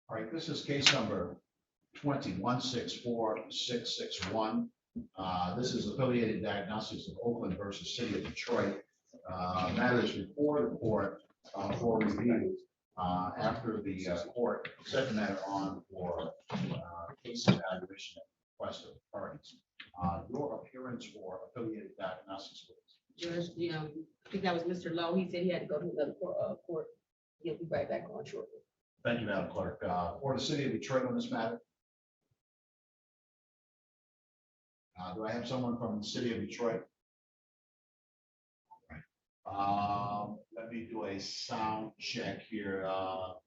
All right, this is case number 2164661. This is Affiliated Diagnostics of Oakland versus City of Detroit. Matters before the court for review after the court set the matter on for case evaluation at the request of the parties. Your appearance for Affiliated Diagnostics. Judge, I think that was Mr. Lowe. He said he had to go to another court. He'll be right back on shortly. Thank you, Madam Clerk. For the City of Detroit on this matter. Do I have someone from the City of Detroit? Let me do a sound check here.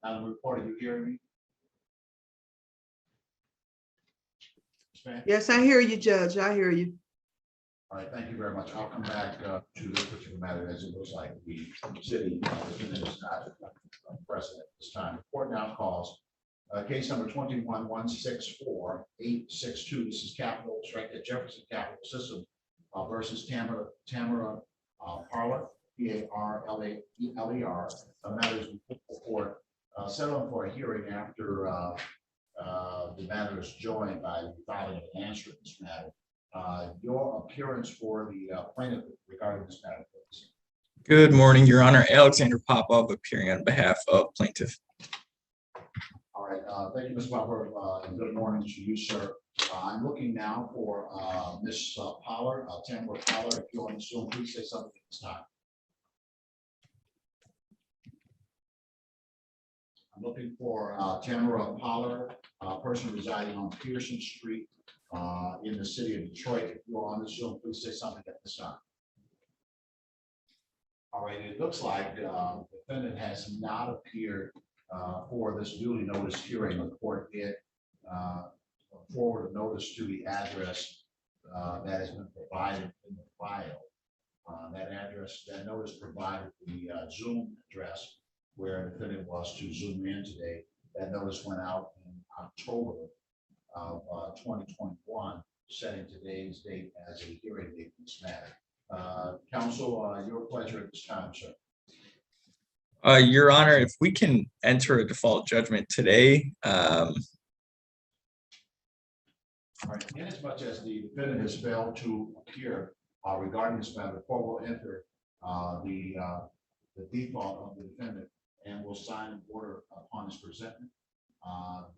Madam Reporter, you hearing me? Yes, I hear you, Judge. I hear you. All right, thank you very much. I'll come back to this particular matter as it looks like the city is not present at this time. The court now calls case number 21164-862. This is Capital Strike Jefferson Capital System versus Tamara Parler, P-A-R-L-E-R. The matter is before court settled for a hearing after the matter is joined by the filing of an answer in this matter. Your appearance for the plaintiff regarding this matter, please. Good morning, Your Honor. Alexander Popov appearing on behalf of plaintiff. All right, thank you, Ms. Popov, and good morning to you, sir. I'm looking now for Ms. Pollard, Tamara Pollard. If you want to Zoom, please say something at this time. I'm looking for Tamara Pollard, person residing on Pearson Street in the city of Detroit. If you're on the Zoom, please say something at this time. All right, it looks like the defendant has not appeared for this duly noticed hearing. The court did forward a notice to the address that has been provided in the file. That notice provided the Zoom address where the defendant was to Zoom in today. That notice went out in October of 2021, setting today's date as a hearing date in this matter. Counsel, your pleasure at this time, sir. Your Honor, if we can enter a default judgment today. All right. In as much as the defendant has failed to appear regarding this matter, the court will enter the default of the defendant and will sign an order upon his presentment.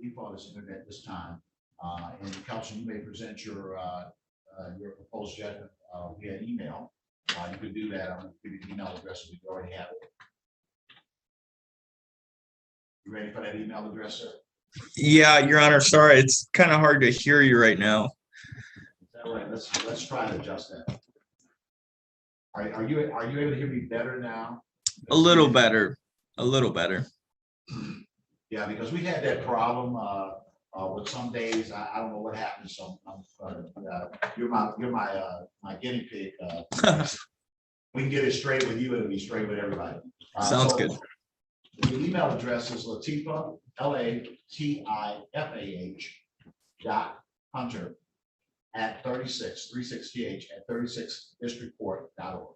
Default is entered at this time. And counsel, you may present your proposed judgment via email. You could do that. I'm going to give you the email address if you already have it. You ready for that email address, sir? Yeah, Your Honor. Sorry, it's kind of hard to hear you right now. Is that right? Let's try to adjust that. All right. Are you able to hear me better now? A little better. A little better. Yeah, because we had that problem with some days. I don't know what happened. So you're my guinea pig. We can get it straight with you. It'll be straight with everybody. Sounds good. The email address is Latifah, Latifah.Hunter at 3636th at 36districtcourt.org.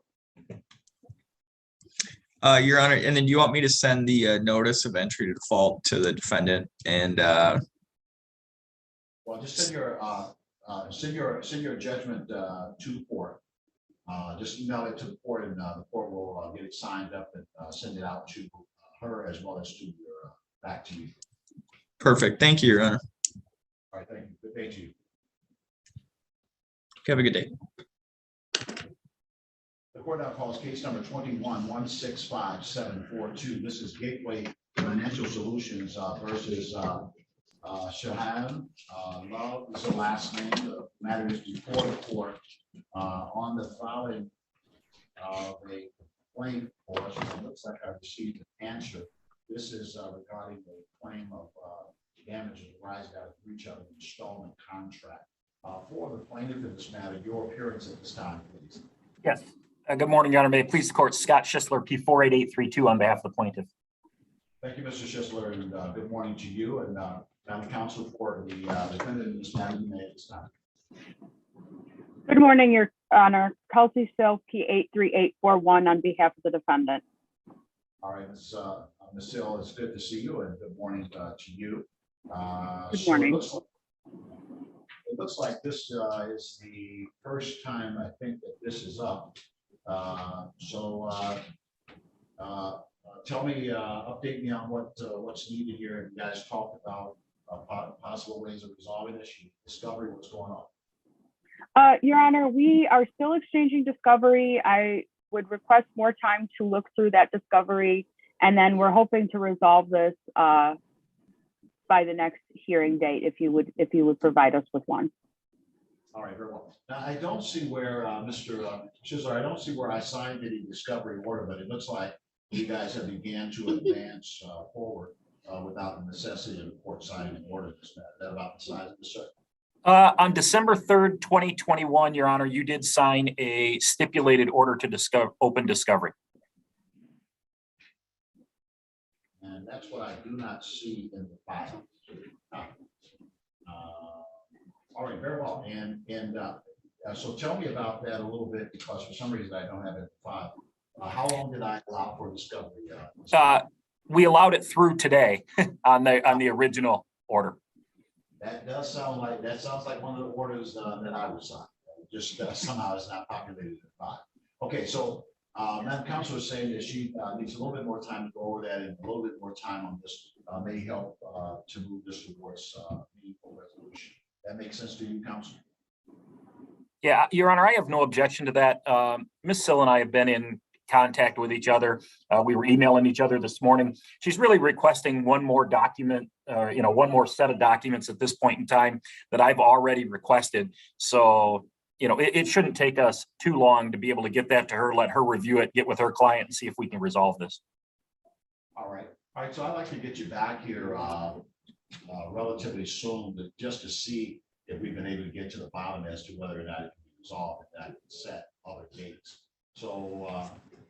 Your Honor, and then you want me to send the notice of entry to default to the defendant and well, just send your judgment to the court. Just email it to the court, and the court will get it signed up and send it out to her as well as to your back to you. Perfect. Thank you, Your Honor. All right, thank you. Good day to you. Have a good day. The court now calls case number 21165-742. This is Gateway Financial Solutions versus Shahan Love is the last name. The matter is before the court on the filing of a complaint for us. It looks like I received an answer. This is regarding a claim of damages arising out of breach of an installment contract. For the plaintiff in this matter, your appearance at this time, please. Yes. Good morning, Your Honor. May it please the court, Scott Schisler, P48832 on behalf of the plaintiff. Thank you, Mr. Schisler, and good morning to you and Madam Counsel for the defendant in this matter. You may at this time. Good morning, Your Honor. Kelsey Sill, P83841 on behalf of the defendant. All right, Ms. Sill, it's good to see you, and good morning to you. Good So morning. it looks like this is the first time I think that this is up. Tell me, update me on what's needed here. You guys talked about possible ways of resolving this. Discovery, what's going on? Your Honor, we are still exchanging discovery. I would request more time to look through that discovery, and then we're hoping to resolve this by the next hearing date, if you would provide us with one. All right, very well. Now, I don't see where, Mr. Chisler, I don't see where I signed any discovery order, but it looks like you guys have began to advance forward without the necessity of the court signing an order. Is that about the size of the circuit? On December 3rd, 2021, Your Honor, you did sign a stipulated order to open discovery. And that's what I do not see in the file. All right, very well. So tell me about that a little bit, because for some reason I don't have it in the file. How long did I allow for discovery? We allowed it through today on the original order. That sounds like one of the orders that I was on. Just somehow it's not populated in the file. Okay, so Madam Council is saying that she needs a little bit more time to go over that, and a little bit more time on this may help to move this towards meaningful resolution. That makes sense to you, Council? Yeah, Your Honor, I have no objection to that. Ms. Sill and I have been in contact with each other. We were emailing each other this morning. She's really requesting one more document, one more set of documents at this point in time that I've already requested. So, it shouldn't take us too long to be able to get that to her, let her review it, get with her client and see if we can resolve this. All right. So I'd like to get you back here relatively soon, just to see if we've been able to get to the bottom as to whether or not it can be resolved and that set other dates. So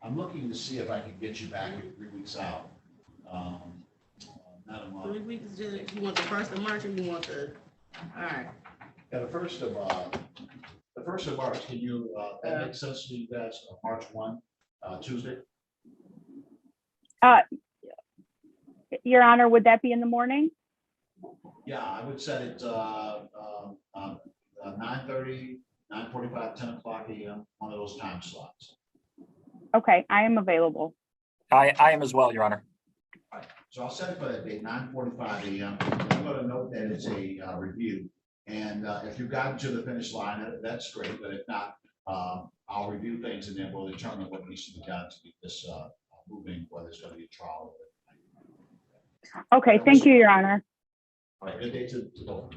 I'm looking to see if I can get you back here 3 weeks out. Not a month. 3 weeks, you want the 1st of March, or you want the, all right. Yeah, the first of March, can you, that makes sense to you guys, March 1, Tuesday? Your Honor, would that be in the morning? Yeah, I would set it 9:30, 9:45, 10 o'clock a.m., one of those time slots. Okay, I am available. I am as well, Your Honor. All right, so I'll set it for that date, 9:45 a.m. I'm going to note that it's a review. And if you've gotten to the finish line, that's great. But if not, I'll review things and then we'll determine what needs to be done to get this moving, whether it's going to be a trial. Okay, thank you, Your Honor. All right, good day to both.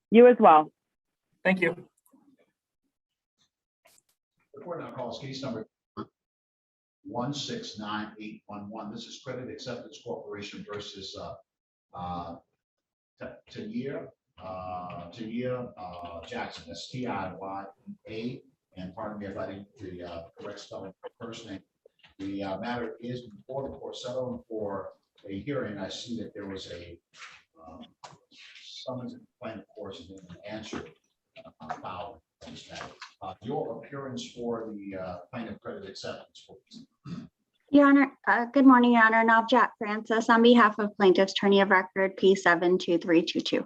You as well. Thank you. The court now calls case number 169811. This is Credit Acceptance Corporation versus Tania Jackson. That's TIYA. And pardon me if I didn't get the correct spelling of the first name. The matter is before the court settling for a hearing. I see that there was a summons and complaint, of course, and then an answer filed. Your appearance for the plaintiff credit acceptance, please. Your Honor, good morning, Your Honor. Jack Francis on behalf of Plaintiff's Attorney of Record P72322.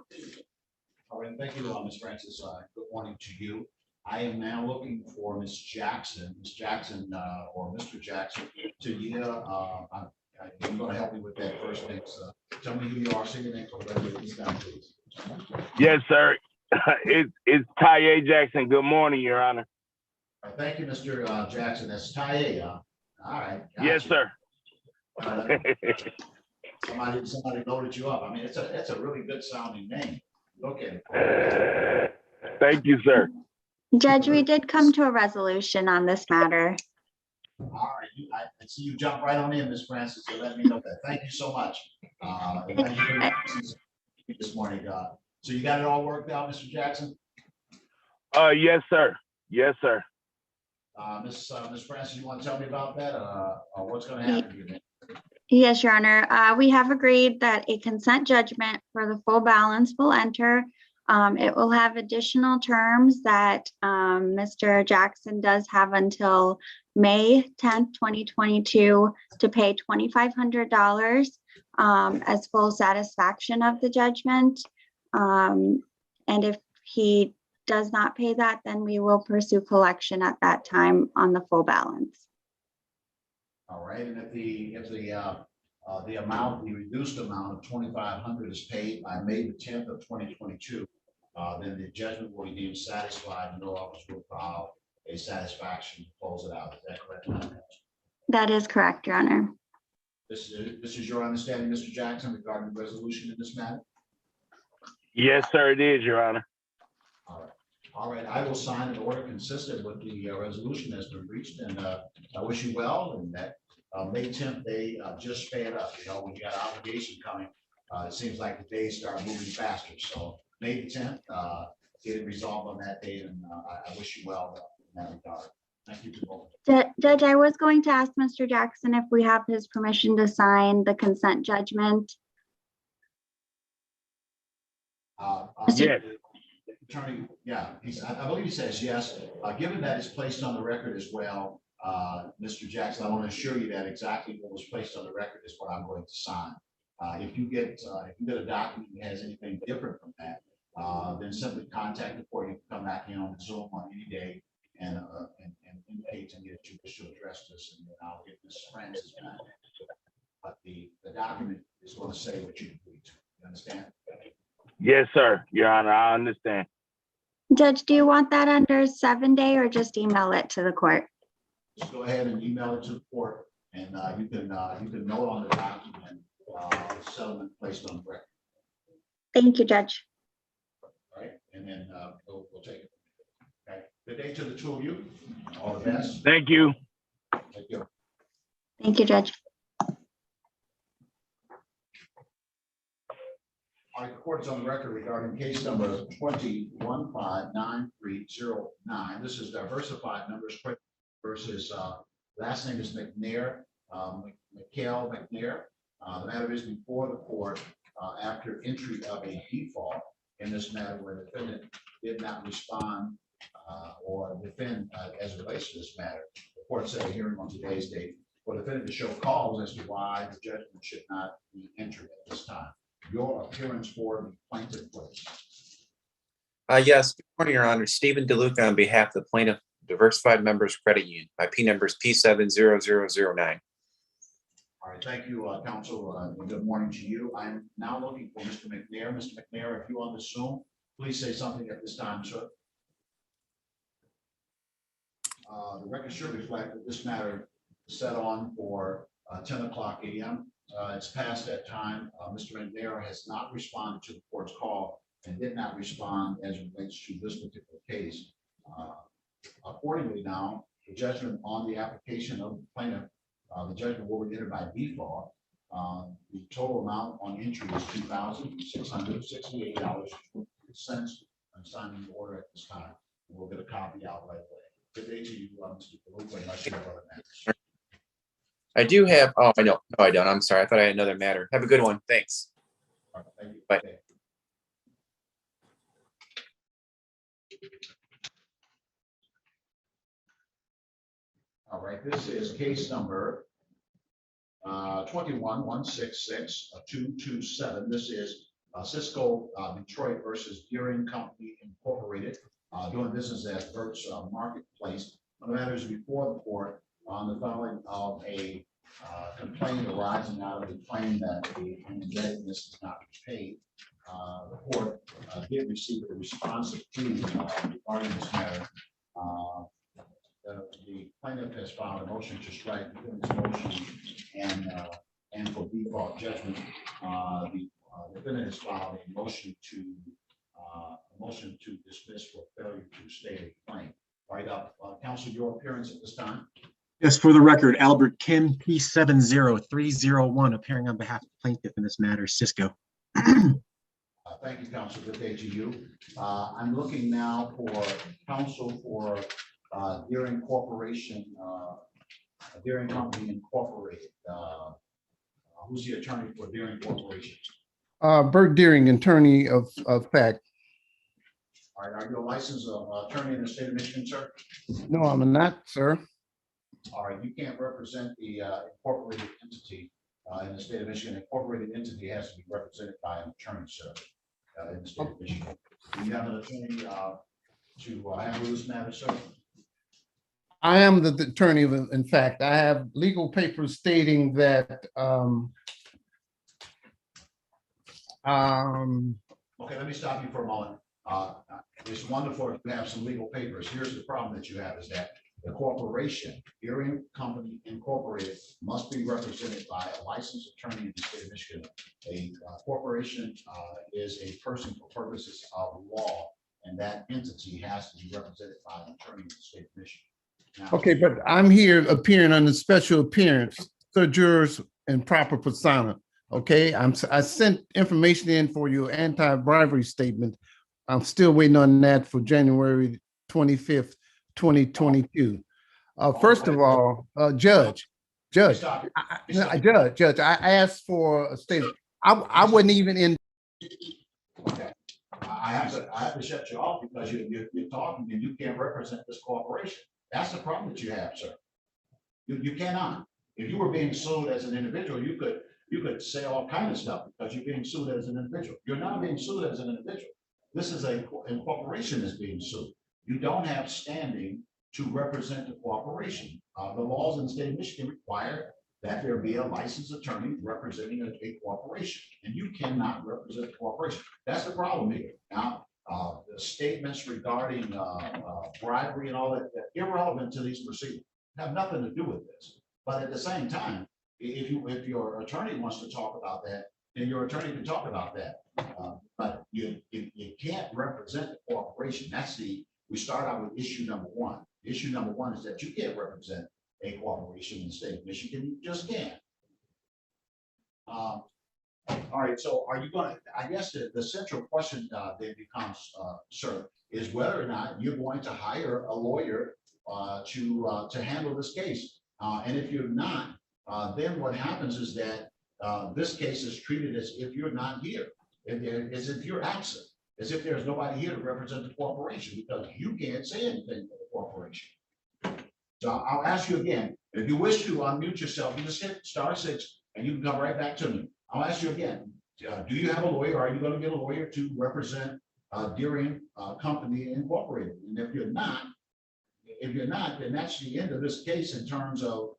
All right, thank you, Ms. Francis. Good morning to you. I am now looking for Ms. Jackson, or Mr. Jackson. You're going to help me with that first name. So tell me who you are. Say your name for the record, please. Yes, sir. It's Ty Jackson. Good morning, Your Honor. All right, thank you, Mr. Jackson. That's Ty. All right. Gotcha. Yes, sir. Somebody loaded you up. I mean, it's a really good sounding name. Look at it. Thank you, sir. Judge, we did come to a resolution on this matter. All right, I see you jump right on in, Ms. Francis, so let me know that. Thank you so much. And thank you for your presence this morning. So you got it all worked out, Mr. Jackson? Yes, sir. Yes, sir. Ms. Francis, you want to tell me about that? What's going to happen here? Yes, Your Honor. We have agreed that a consent judgment for the full balance will enter. It will have additional terms that Mr. Jackson does have until May 10th, 2022 to pay $2,500. as full satisfaction of the judgment. And if he does not pay that, then we will pursue collection at that time on the full balance. All right, and if the amount, the reduced amount of 2,500 is paid by May the 10th of 2022, then the judgment will be deemed satisfied and no office will file a satisfaction to close it out. Is that correct? That is correct, Your Honor. This is your understanding, Mr. Jackson, regarding the resolution in this matter? Yes, sir, it is, Your Honor. All right, I will sign an order consistent with the resolution that's been reached, and I wish you well, and that May 10th, they just sped up. You know, when you got obligation coming, it seems like the days start moving faster. So May the 10th, get it resolved on that date, and I wish you well in that regard. Thank you to both. Judge, I was going to ask Mr. Jackson if we have his permission to sign the consent judgment. Yes. Attorney, yeah, I believe he says yes. Given that it's placed on the record as well, Mr. Jackson, I want to assure you that exactly what was placed on the record is what I'm going to sign. If you get a document that has anything different from that, then simply contact the court. You can come back in on Zoom on any day and indicate to me that you wish to address this, and then I'll get Ms. Francis back. But the document is going to say what you agreed to. You understand? Yes, sir, Your Honor, I understand. Judge, do you want that under 7-day or just email it to the court? Just go ahead and email it to the court, and you can note on the document settlement placed on the record. Thank you, Judge. All right, and then we'll take it. Okay. Good day to the two of you. All the best. Thank you. Thank you. Thank you, Judge. All right, the court is on the record regarding case number 20159309. This is Diversified Members versus last name is McNair, Mikhail McNair. The matter is before the court after entry of a default in this matter where the defendant did not respond or defend as it relates to this matter. The court set a hearing on today's date for the defendant to show cause as to why the judgment should not be entered at this time. Your appearance for the plaintiff, please. Yes, good morning, Your Honor. Stephen DeLuca on behalf of the plaintiff Diversified Members Credit Union. My P number is P70009. All right, thank you, counsel. Good morning to you. I'm now looking for Mr. McNair. Mr. McNair, if you on the Zoom, please say something at this time, sir. The record should reflect that this matter is set on for 10 o'clock a.m. It's past that time. Mr. McNair has not responded to the court's call and did not respond as it relates to this particular case. Accordingly, now the judgment on the application of the plaintiff, the judgment will be entered by default. The total amount on entry is $2,668.20. I'm signing the order at this time. We'll get a copy out right away. Good day to you, Mr. DeLuca, unless you have other matters. I do have, oh, I know, no, I don't. I'm sorry. I thought I had another matter. Have a good one. Thanks. All right, thank you. Bye. Okay. All right, this is case number 21-166-227. This is Cisco Detroit versus Gearing Company Incorporated, doing business at Burt's Marketplace. The matter is before the court on the following of a complaint arising out of the claim that the indebtedness is not paid. The court did receive a responsive plea regarding this matter. The plaintiff has filed a motion to strike this motion and for default judgment. The defendant has filed a motion to dismiss for failure to state a claim. All right, counsel, your appearance at this time. Yes, for the record, Albert Kim, P70301, appearing on behalf of the plaintiff in this matter, Cisco. Thank you, counsel. Good day to you. I'm looking now for counsel for Gearing Corporation, Gearing Company Incorporated. Who's the attorney for Gearing Corporation? Bert Deering, attorney of fact. All right, are you a licensed attorney in the state of Michigan, sir? No, I'm not, sir. All right, you can't represent the incorporated entity in the state of Michigan, incorporated entity has to be represented by an attorney, sir, in the state of Michigan. Do you have an attorney to handle this matter, sir? I am the attorney. In fact, I have legal papers stating that Okay, let me stop you for a moment. It's wonderful if you have some legal papers. Here's the problem that you have is that the corporation, Erie Company Incorporated, must be represented by a licensed attorney in the state of Michigan. A corporation is a person for purposes of law, and that entity has to be represented by an attorney in the state of Michigan. Now, okay, but I'm here appearing on the special appearance, so jurors and proper persona. Okay, I sent information in for your anti-bribery statement. I'm still waiting on that for January 25th, 2022. First of all, Judge, stop. Judge, I asked for a statement. I wasn't even in. Okay, I have to shut you off because you're talking and you can't represent this corporation. That's the problem that you have, sir. You cannot. If you were being sued as an individual, you could say all kinds of stuff because you're being sued as an individual. You're not being sued as an individual. This is a corporation that's being sued. You don't have standing to represent the corporation. The laws in the state of Michigan require that there be a licensed attorney representing a corporation, and you cannot represent the corporation. That's the problem here. Now, the statements regarding bribery and all that, irrelevant to these proceedings, have nothing to do with this. But at the same time, if your attorney wants to talk about that, then your attorney can talk about that. But you can't represent the corporation. We start out with issue number one. Issue number one is that you can't represent a corporation in the state of Michigan. You just can't. All right, so are you going to, I guess the central question then becomes, sir, is whether or not you're going to hire a lawyer to handle this case. And if you're not, then what happens is that this case is treated as if you're not here, as if you're absent, as if there's nobody here to represent the corporation because you can't say anything for the corporation. So I'll ask you again, if you wish to unmute yourself, you just hit *6 and you can come right back to me. I'll ask you again, do you have a lawyer? Are you going to get a lawyer to represent Deering Company Incorporated? And if you're not, then that's the end of this case in terms of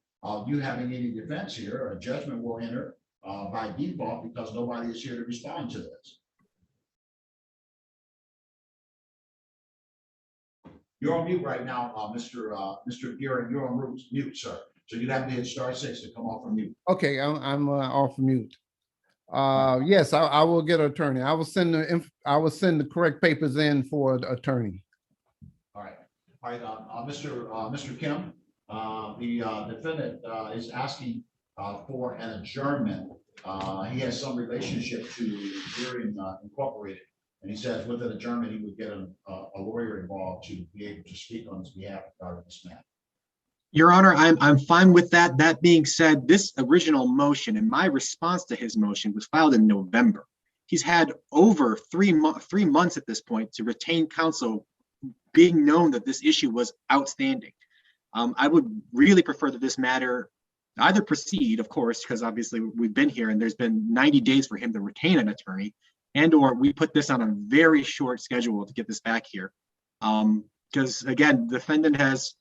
you having any defense here. A judgment will enter by default because nobody is here to respond to this. You're on mute right now, Mr. Deering. You're on mute, sir. So you'd have to hit *6 to come off from mute. Okay, I'm off mute. Yes, I will get an attorney. I will send the correct papers in for the attorney. All right, Mr. Kim, the defendant is asking for an adjournment. He has some relationship to Deering Incorporated, and he says with an adjournment he would get a lawyer involved to be able to speak on his behalf regarding this matter. Your Honor, I'm fine with that. That being said, this original motion and my response to his motion was filed in November. He's had over 3 months at this point to retain counsel, being known that this issue was outstanding. I would really prefer that this matter either proceed, of course, because obviously we've been here and there's been 90 days for him to retain an attorney, and or we put this on a very short schedule to get this back here. Because again, the defendant has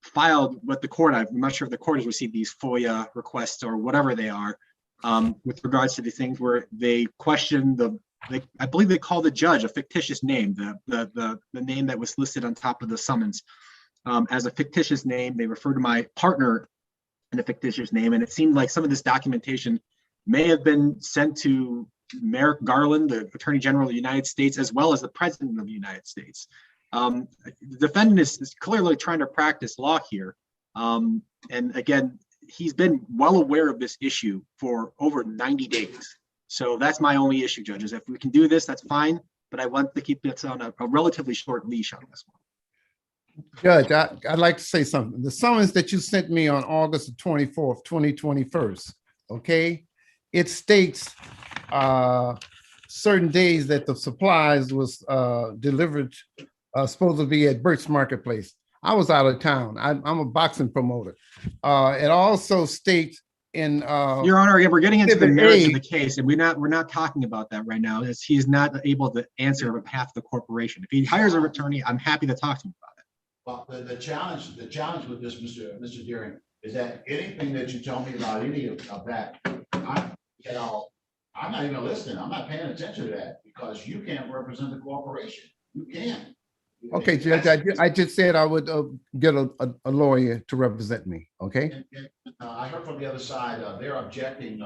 filed with the court. I'm not sure if the court has received these FOIA requests or whatever they are, with regards to the things where they question I believe they call the judge a fictitious name, the name that was listed on top of the summons as a fictitious name. They refer to my partner in a fictitious name, and it seemed like some of this documentation may have been sent to Merrick Garland, the Attorney General of the United States, as well as the President of the United States. The defendant is clearly trying to practice law here. And again, he's been well aware of this issue for over 90 days. So that's my only issue, judges. If we can do this, that's fine, but I want to keep this on a relatively short leash on this one. Judge, I'd like to say something. The summons that you sent me on August 24th, 2021, okay, it states certain days that the supplies was delivered supposed to be at Burt's Marketplace. I was out of town. I'm a boxing promoter. It also states Your Honor, again, we're getting into the Exhibit merits of A. the case, and we're not talking about that right now, as he's not able to answer on behalf of the corporation. If he hires an attorney, I'm happy to talk to him about it. Well, the challenge with this, Mr. Deering, is that anything that you tell me about any of that, I'm not even listening. I'm not paying attention to that because you can't represent the corporation. You can't. Okay, Judge, I just said I would get a lawyer to represent me, okay? I heard from the other side, they're objecting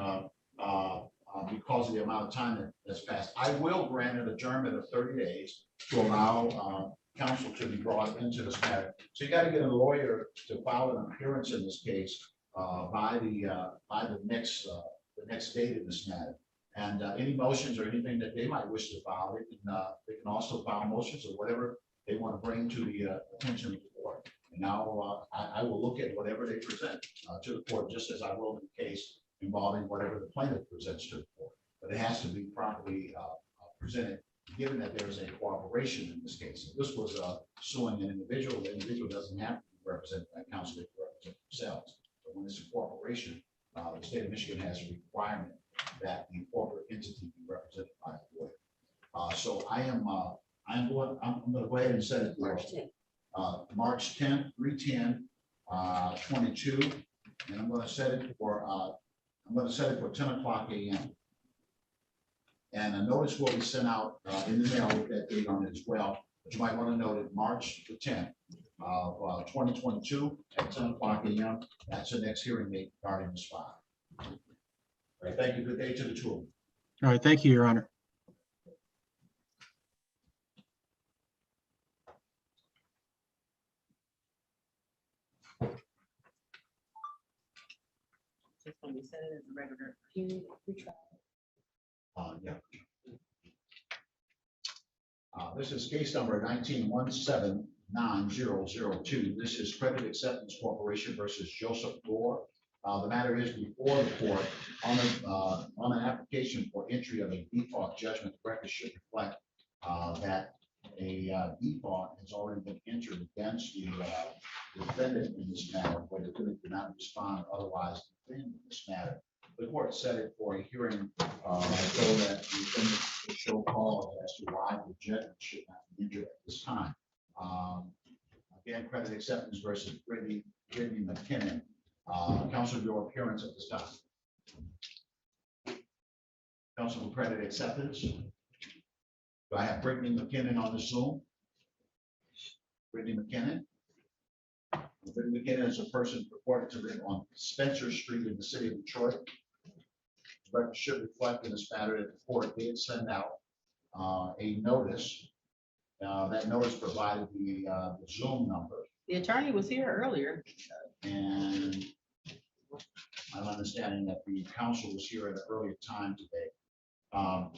because of the amount of time that's passed. I will grant an adjournment of 30 days to allow counsel to be brought into this matter. So you got to get a lawyer to file an appearance in this case by the next date in this matter. And any motions or anything that they might wish to file, they can also file motions or whatever they want to bring to the attention of the court. And now I will look at whatever they present to the court, just as I will in the case involving whatever the plaintiff presents to the court. But it has to be properly presented, given that there is a cooperation in this case. If this was suing an individual, the individual doesn't have to be represented by counsel, they can represent themselves. But when it's a corporation, the state of Michigan has a requirement that the corporate entity be represented by a lawyer. So I'm going to go ahead and set it for March 10th, 3/10/22, and I'm going to set it for 10 o'clock a.m. And a notice will be sent out in the mail with that date on it as well. But you might want to note it March the 10th of 2022 at 10 o'clock a.m. That's the next hearing date regarding this file. All right, thank you. Good day to the two of you. All right, thank you, Your Honor. Just when we set it as a regular hearing, retrial. Yeah. This is case number 19-179-002. This is Credit Acceptance Corporation versus Joseph Gore. The matter is before the court on an application for entry of a default judgment. The record should reflect that a default has already been entered against the defendant in this matter, where the defendant did not respond otherwise in this matter. The court set it for a hearing so that the defendant could show cause as to why the judgment should not be entered at this time. Again, Credit Acceptance versus Brittany McKinnon. Counsel, your appearance at this time. Counsel for Credit Acceptance. Do I have Brittany McKinnon on the Zoom? Brittany McKinnon. Brittany McKinnon is a person purported to live on Spencer Street in the city of Detroit. The record should reflect in this matter that the court did send out a notice. That notice provided the Zoom number. The attorney was here earlier. And I'm understanding that the counsel was here at an earlier time today. All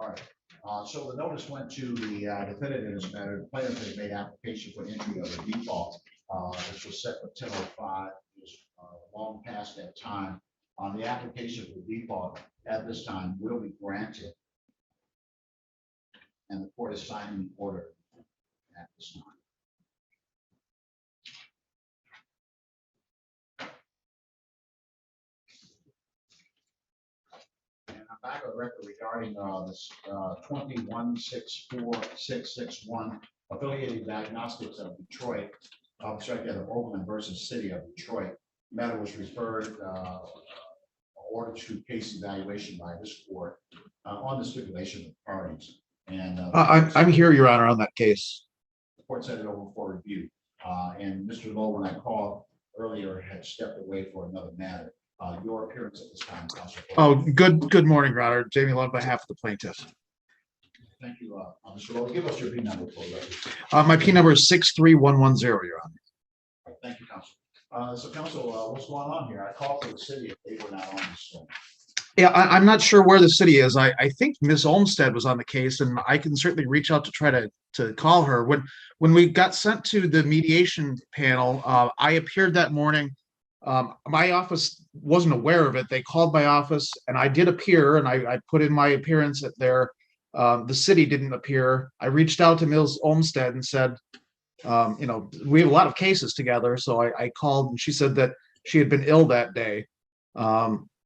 right. So the notice went to the defendant in this matter. The plaintiff had made application for entry of a default, which was set for 10:05. It was long past that time. The application for default at this time will be granted, and the court is signing the order at this time. And I'm back on the record regarding this 21-64661 Affiliated Diagnostics of Detroit, Coleman versus City of Detroit. The matter was referred order to case evaluation by this court on the stipulation of parties. And I'm here, Your Honor, on that case. The court sent it over for review. And Mr. Lowe, when I called earlier, had stepped away for another matter. Your appearance at this time, Counsel. Oh, good morning, Your Honor. Jamie Lowe on behalf of the plaintiff. Thank you, Mr. Lowe. Give us your P number for the record. My P number is 63110, Your Honor. Thank you, Counsel. So Counsel, what's going on here? I called for the city if they were not on this phone. Yeah, I'm not sure where the city is. I think Ms. Olmsted was on the case, and I can certainly reach out to try to call her. When we got sent to the mediation panel, I appeared that morning. My office wasn't aware of it. They called my office, and I did appear, and I put in my appearance at there. The city didn't appear. I reached out to Ms. Olmsted and said, we have a lot of cases together, so I called, and she said that she had been ill that day.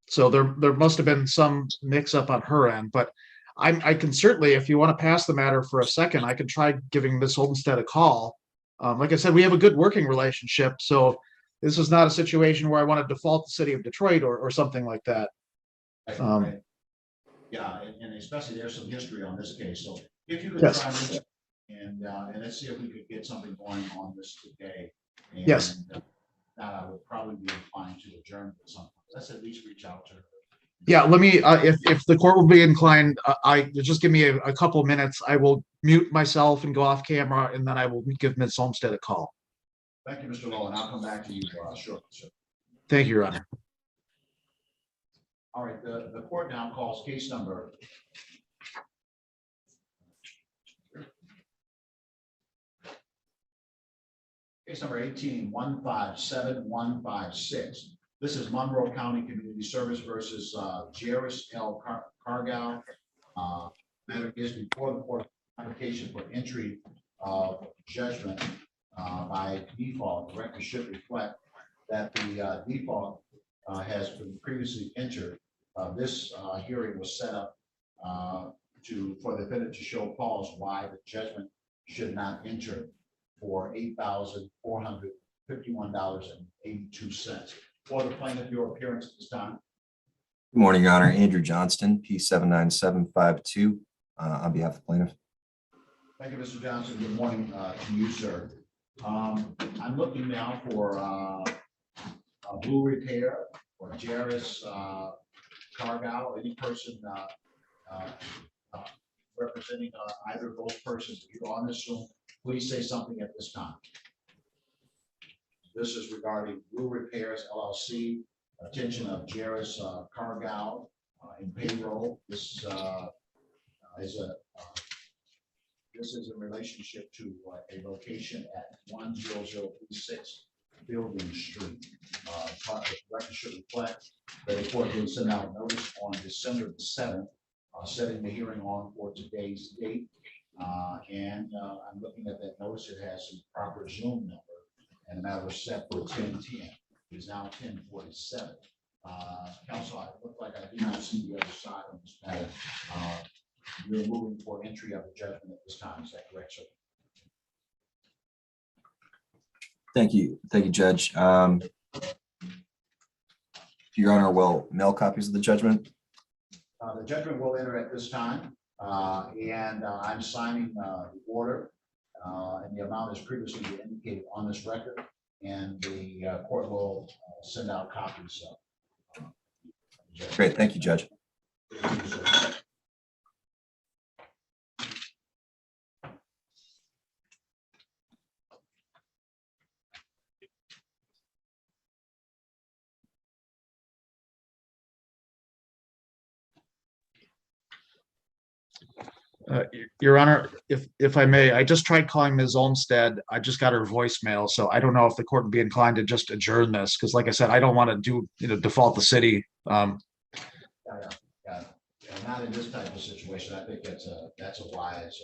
So there must have been some mix up on her end, but I can certainly, if you want to pass the matter for a second, I can try giving Miss Olmsted a call. Like I said, we have a good working relationship, so this is not a situation where I want to default the city of Detroit or something like that. Right. Yeah, and especially there's some history on this case, so if you could Yes. try this, and let's see if we could get something going on this today. And Yes. That I would probably be inclined to adjourn at some point. Let's at least reach out to her. Yeah, let me, if the court will be inclined, just give me a couple minutes. I will mute myself and go off camera, and then I will give Ms. Olmsted a call. Thank you, Mr. Lowe, and I'll come back to you shortly, sir. Thank you, Your Honor. All right, the court now calls case number Case number 18-157-156. This is Monroe County Community Service versus Jairus L. Cargal. Matter is before the court application for entry of judgment by default. The record should reflect that the default has been previously entered. This hearing was set up for the defendant to show cause why the judgment should not enter for $8,451.82. For the plaintiff, your appearance at this time. Good morning, Your Honor. Andrew Johnston, P79752, on behalf of the plaintiff. Thank you, Mr. Johnson. Good morning to you, sir. I'm looking now for a blue repair or Jairus Cargal, any person representing either of those persons. If you're on this Zoom, please say something at this time. This is regarding Blue Repairs LLC, attention of Jairus Cargal in payroll. This is in relationship to a location at 10036 Building Street. The record should reflect that the court will send out notice on December the 7th, setting the hearing on for today's date. And I'm looking at that notice. It has a proper Zoom number, and the matter was set for 10:10. It is now 10:47. Counsel, I look like I do not see the other side on this matter. You're moving for entry of the judgment at this time. Is that correct, sir? Thank you, Judge. Your Honor will mail copies of the judgment. The judgment will enter at this time, and I'm signing the order, and the amount is previously indicated on this record, and the court will send out copies. Great, thank you, Judge. Thank you, sir. Your Honor, if I may, I just tried calling Ms. Olmsted. I just got her voicemail, so I don't know if the court would be inclined to just adjourn this, because like I said, I don't want to default the city. Yeah, not in this type of situation. I think that's a wise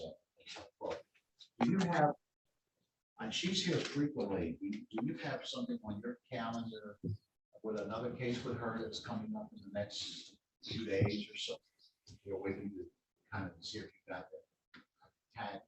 approach. Do you have, and she's here frequently, do you have something on your calendar with another case with her that's coming up in the next few days or so? You're waiting to kind of see if you got that tag.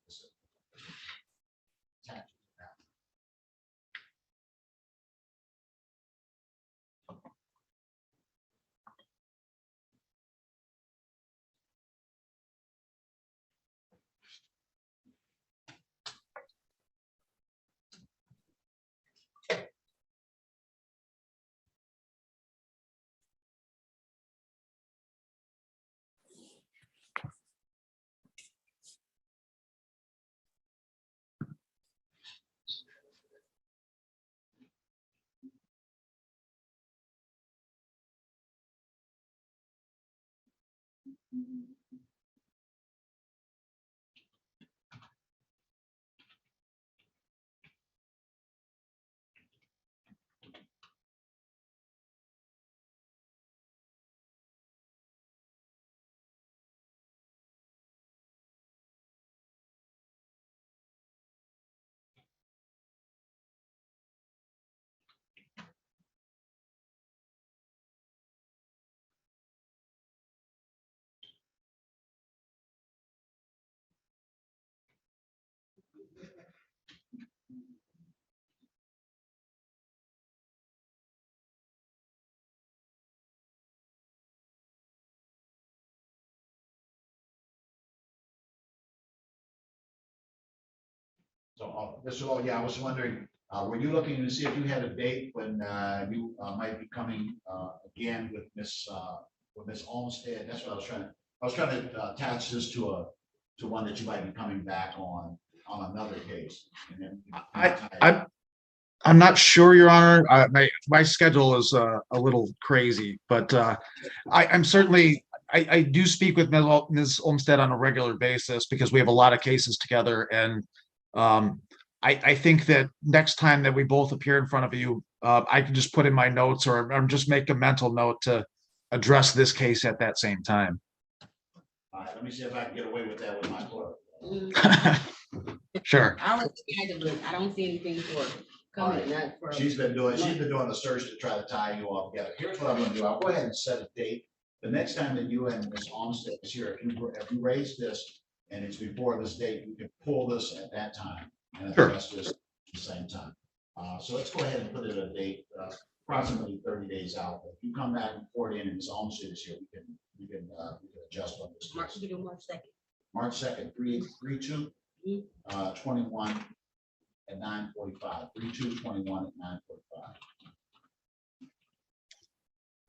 So, Mr. Lowe, yeah, I was wondering, were you looking to see if you had a date when you might be coming again with Miss Olmsted? That's what I was trying to attach this to one that you might be coming back on another case. And then I'm not sure, Your Honor. My schedule is a little crazy, but I'm certainly, I do speak with Ms. Olmsted on a regular basis because we have a lot of cases together. And I think that next time that we both appear in front of you, I can just put in my notes or just make a mental note to address this case at that same time. All right, let me see if I can get away with that with my clerk. Sure. I don't see anything for coming, not for. She's been doing a search to try to tie you all together. Here's what I'm gonna do. I'll go ahead and set a date. The next time that you and Ms. Olmsted is here, if you raise this and it's before this date, you can pull this at that time and address this at the same time. So let's go ahead and put it a date, approximately 30 days out. If you come back before the end and Ms. Olmsted is here, we can adjust on this. March 2nd. March 2nd, 3/2, 21 at 9:45. 3/2/21 at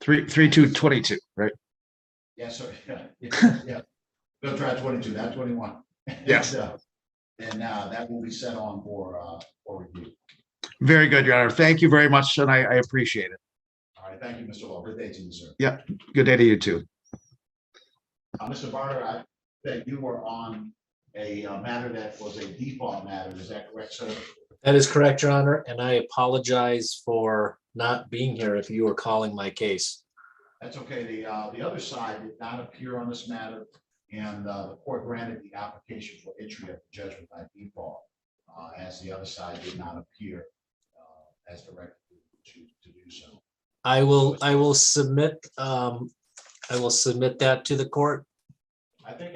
9:45. 3/2/22, right? Yes, sir. Yeah. We'll try 22, not 21. Yes. And that will be set on for review. Very good, Your Honor. Thank you very much, and I appreciate it. All right, thank you, Mr. Law. Good day to you, sir. Yep. Good day to you too. Mr. Barter, I think you were on a matter that was a default matter. Is that correct, sir? That is correct, Your Honor, and I apologize for not being here if you were calling my case. That's okay. The other side did not appear on this matter, and the court granted the application for entry of judgment by default, as the other side did not appear as directed to do so. I will submit that to the court. I think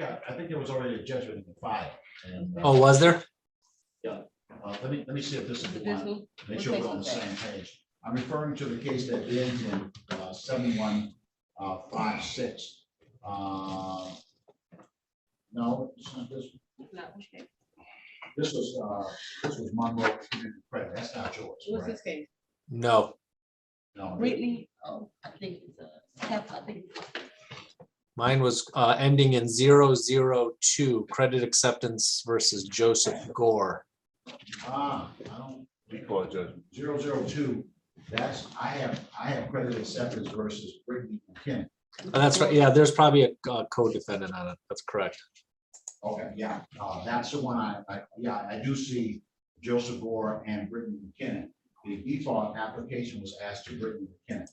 there was already a judgment in the file. And, Oh, was there? yeah. Let me see if this is the one. Make sure we're on the same page. I'm referring to the case that ends in 7156. No, it's not this one. This was Monroe Community Credit. That's not yours. What's right? this case? No, No. Brittany, oh, I think it's mine was ending in 002, credit acceptance versus Joseph Gore. I don't recall judgment. 002. That's I have credit acceptance versus Brittany McKinnon. Oh, that's right. Yeah, there's probably a co-defendant on it. That's correct. Okay, yeah, that's the one I do see Joseph Gore and Brittany McKinnon. The default application was asked to Brittany McKinnon,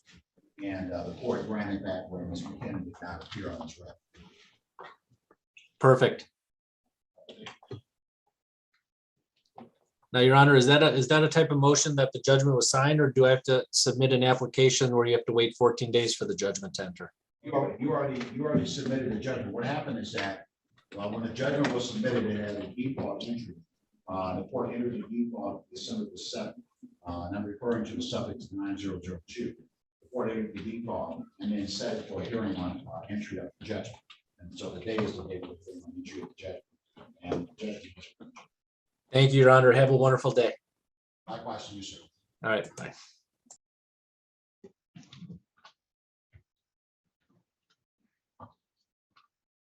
and the court granted that where Ms. McKinnon did not appear on this record. Perfect. Now, Your Honor, is that a type of motion that the judgment was signed, or do I have to submit an application where you have to wait 14 days for the judgment to enter? You already submitted the judgment. What happened is that when the judgment was submitted, it had a default entry. The court entered the default December the 7th, and I'm referring to the subject 9002. The court entered the default and then set it for a hearing on entry of the judgment. And so the date is the date of the entry of the judgment. And the judgment was Thank you, Your Honor. Have a wonderful day. likewise to you, sir. All right, bye.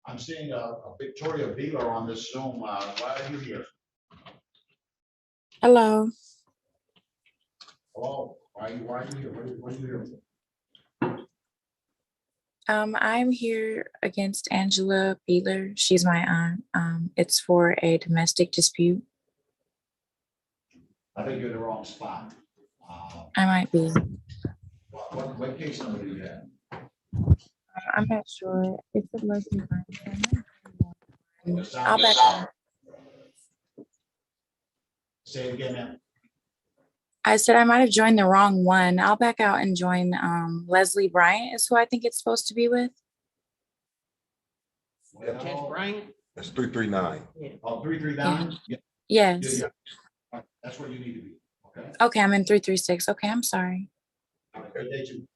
I'm seeing a Victoria Beeler on this Zoom. Why are you here? Hello. Hello. Why are you here? What are you here for? I'm here against Angela Beeler. She's my aunt. It's for a domestic dispute. I think you're in the wrong spot. I might be. What case number do you have? I'm not sure. It's a Leslie Bryant. I'll Sound- back out. Say it again, ma'am. I said I might have joined the wrong one. I'll back out and join Leslie Bryant is who I think it's supposed to be with. Judge Bryant? That's 339. Oh, 339? Yeah. Yes. That's where you need to be, okay? Okay, I'm in 336. Okay, I'm sorry. Have a good day, too.